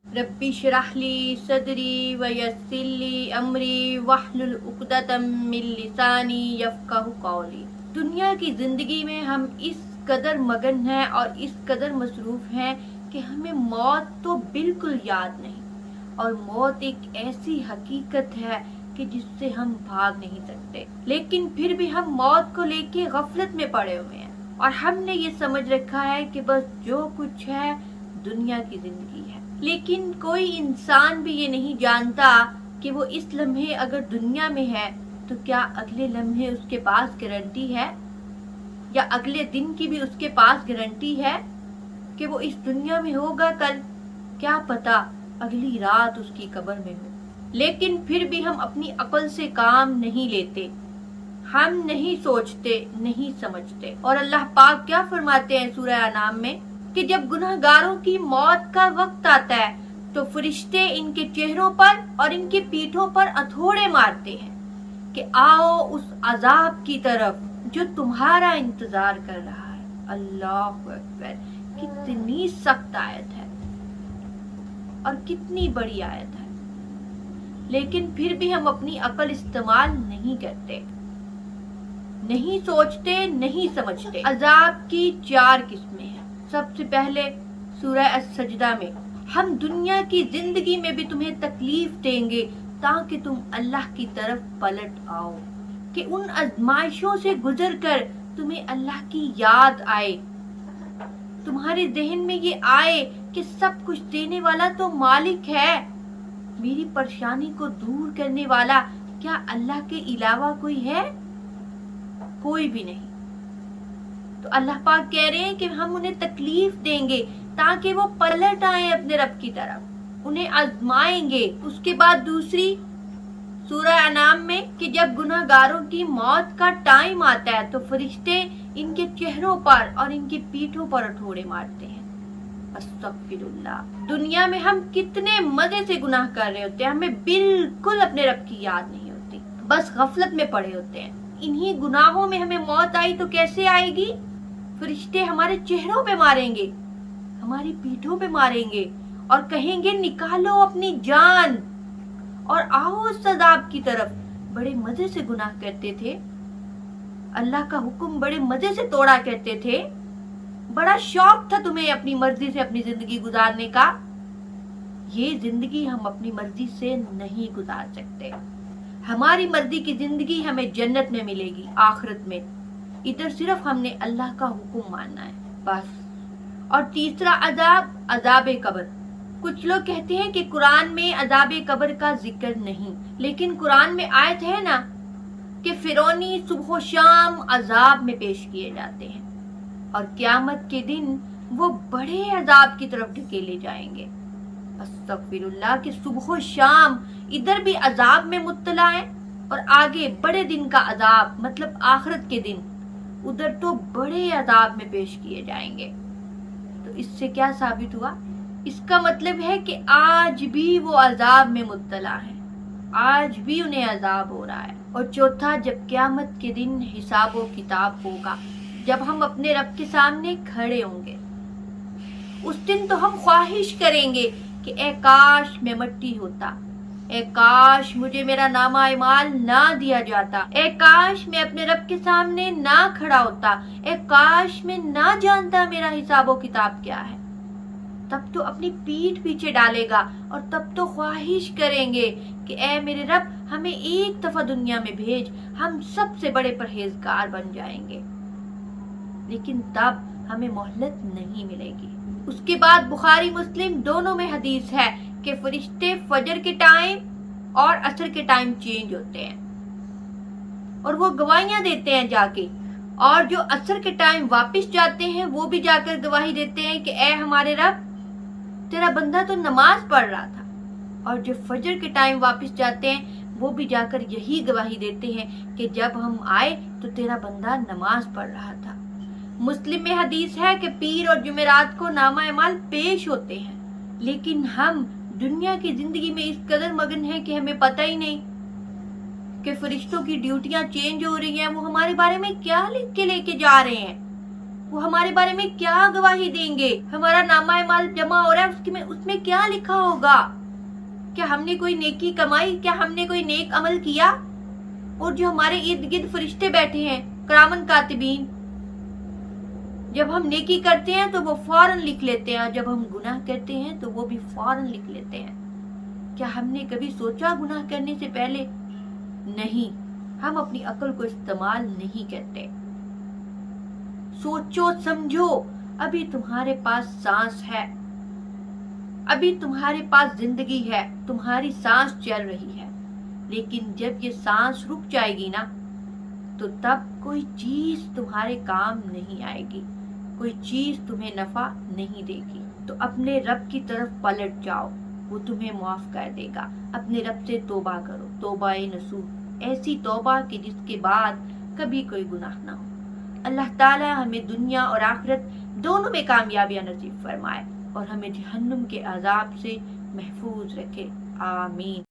रब्बी शरह ली सदरी वयस्सिर ली अमरी वहलुल उक़दतम मिन लिसानी यफ़क़हू क़ौली। दुनिया की ज़िंदगी में हम इस कदर मगन हैं और इस कदर मसरूफ़ हैं कि हमें मौत तो बिल्कुल याद नहीं, और मौत एक ऐसी हकीकत है कि जिससे हम भाग नहीं सकते। लेकिन फिर भी हम मौत को लेके गफलत में पड़े हुए हैं और हमने ये समझ रखा है कि बस जो कुछ है दुनिया की ज़िंदगी है। लेकिन कोई इंसान भी ये नहीं जानता कि वो इस लम्हे अगर दुनिया में है तो क्या अगले लम्हे उसके पास गारंटी है, या अगले दिन की भी उसके पास गारंटी है कि वो इस दुनिया में होगा कल। क्या पता अगली रात उसकी कब्र में हो। लेकिन फिर भी हम अपनी अक्ल से काम नहीं लेते, हम नहीं सोचते, नहीं समझते। और अल्लाह पाक क्या फरमाते हैं सूरह अनाम में कि जब गुनहगारों की मौत का वक्त आता है तो फरिश्ते इनके चेहरों पर और इनकी पीठों पर हथौड़े मारते हैं कि आओ उस अजाब की तरफ जो तुम्हारा इंतजार कर रहा है। अल्लाहु अकबर, कितनी सख्त आयत है और कितनी बड़ी आयत है। लेकिन फिर भी हम अपनी अक्ल इस्तेमाल नहीं करते, नहीं सोचते, नहीं समझते। अजाब की 4 किस्में हैं। सबसे पहले सूरह अस-सजदा में हम दुनिया की जिंदगी में भी तुम्हें तकलीफ देंगे ताकि तुम अल्लाह की तरफ पलट आओ, कि उन आजमाइशों से गुजर कर तुम्हें अल्लाह की याद आए, तुम्हारे जहन में ये आए कि सब कुछ देने वाला तो मालिक है, मेरी परेशानी को दूर करने वाला क्या अल्लाह के अलावा कोई है? कोई भी नहीं। तो अल्लाह पाक कह रहे हैं कि हम उन्हें तकलीफ देंगे ताकि वो पलट आए अपने रब की तरफ, उन्हें आजमाएंगे। उसके बाद दूसरी सूरह अनाम में कि जब गुनहगारों की मौत का टाइम आता है तो फरिश्ते इनके चेहरों पर और इनकी पीठों पर हथौड़े मारते हैं। अस्तगफिरुल्लाह। दुनिया में हम कितने मजे से गुनाह कर रहे होते हैं, हमें बिल्कुल अपने रब की याद नहीं होती, बस गफलत में पड़े होते हैं। इन्हीं गुनाहों में हमें मौत आई तो कैसे आएगी? फरिश्ते हमारे चेहरों पे मारेंगे, हमारी पीठों पे मारेंगे और कहेंगे निकालो अपनी जान और आओ उस अज़ाब की तरफ। बड़े मजे से गुनाह करते थे, अल्लाह का हुक्म बड़े मजे से तोड़ा करते थे, बड़ा शौक था तुम्हें अपनी मर्जी से अपनी जिंदगी गुजारने का। ये जिंदगी हम अपनी मर्जी से नहीं गुजार सकते। हमारी मर्जी की जिंदगी हमें जन्नत में मिलेगी आखिरत में, इधर सिर्फ हमने अल्लाह का हुक्म मानना है बस। और तीसरा अजाब, अजाब कब्र। कुछ लोग कहते हैं कि कुरान में अजाब कब्र का जिक्र नहीं, लेकिन कुरान में आयत है ना कि फिरौनी सुबह शाम अजाब में पेश किए जाते हैं और क़यामत के दिन वो बड़े अजाब की तरफ ढकेले जाएंगे। अस्तगफिरुल्लाह, कि सुबह शाम इधर भी अजाब में मुब्तला है और आगे बड़े दिन का अजाब मतलब आखिरत के दिन उधर तो बड़े अजाब में पेश किए जाएंगे। तो इससे क्या साबित हुआ? इसका मतलब है कि आज भी वो अजाब में मुब्तला है, आज भी उन्हें अजाब हो रहा है। और चौथा, जब क़यामत के दिन हिसाब व किताब होगा, जब हम अपने रब के सामने खड़े होंगे, उस दिन तो हम ख्वाहिश करेंगे कि ए काश मैं मट्टी होता, ए काश मुझे मेरा नामा इमाल ना दिया जाता, ए काश मैं अपने रब के सामने ना खड़ा होता, ए काश मैं ना जानता मेरा हिसाब व किताब क्या है। तब तो अपनी पीठ पीछे डालेगा और तब तो ख्वाहिश करेंगे कि ए मेरे रब हमें एक दफा दुनिया में भेज, हम सबसे बड़े परहेजगार बन जाएंगे। लेकिन तब हमें मोहलत नहीं मिलेगी। उसके बाद बुखारी मुस्लिम दोनों में हदीस है कि फरिश्ते फजर के टाइम और असर के टाइम चेंज होते हैं और वो गवाहियां देते हैं जाके, और जो असर के टाइम वापस जाते हैं वो भी जाकर गवाही देते हैं कि ए हमारे रब तेरा बंदा तो नमाज पढ़ रहा था, और जो फजर के टाइम वापस जाते हैं वो भी जाकर यही गवाही देते हैं कि जब हम आए तो तेरा बंदा नमाज पढ़ रहा था। मुस्लिम में हदीस है कि पीर और जुमेरात को नामा अमाल पेश होते हैं, लेकिन हम दुनिया की जिंदगी में इस कदर मगन हैं कि हमें पता ही नहीं कि फरिश्तों की ड्यूटियां चेंज हो रही हैं, वो हमारे बारे में क्या लिख के लेके जा रहे हैं। वो हमारे बारे में क्या गवाही देंगे? हमारा नामा माल जमा हो रहा है, उसमें क्या लिखा होगा? क्या हमने कोई नेकी कमाई? क्या हमने कोई नेक अमल किया? और जो हमारे इर्द गिर्द फरिश्ते बैठे हैं, किरामन कातिबीन, जब हम नेकी करते हैं तो वो फौरन लिख लेते हैं, जब हम गुनाह करते हैं तो वो भी फौरन लिख लेते हैं। क्या हमने कभी सोचा गुनाह करने से पहले? नहीं, हम अपनी अक्ल को इस्तेमाल नहीं करते। सोचो समझो, अभी तुम्हारे पास सांस है, अभी तुम्हारे पास जिंदगी है, तुम्हारी सांस चल रही है, लेकिन जब ये सांस रुक जाएगी ना, तो तब कोई चीज तुम्हारे काम नहीं आएगी, कोई चीज तुम्हें नफा नहीं देगी। तो अपने रब की तरफ पलट जाओ, वो तुम्हें माफ कर देगा। अपने रब से तौबा करो, तौबा नसूह, ऐसी तौबा कि जिसके बाद कभी कोई गुनाह ना हो। अल्लाह ताला हमें दुनिया और आखिरत दोनों में कामयाबियां नसीब फरमाए और हमें जहन्नुम के अजाब से महफूज रखे। आमीन।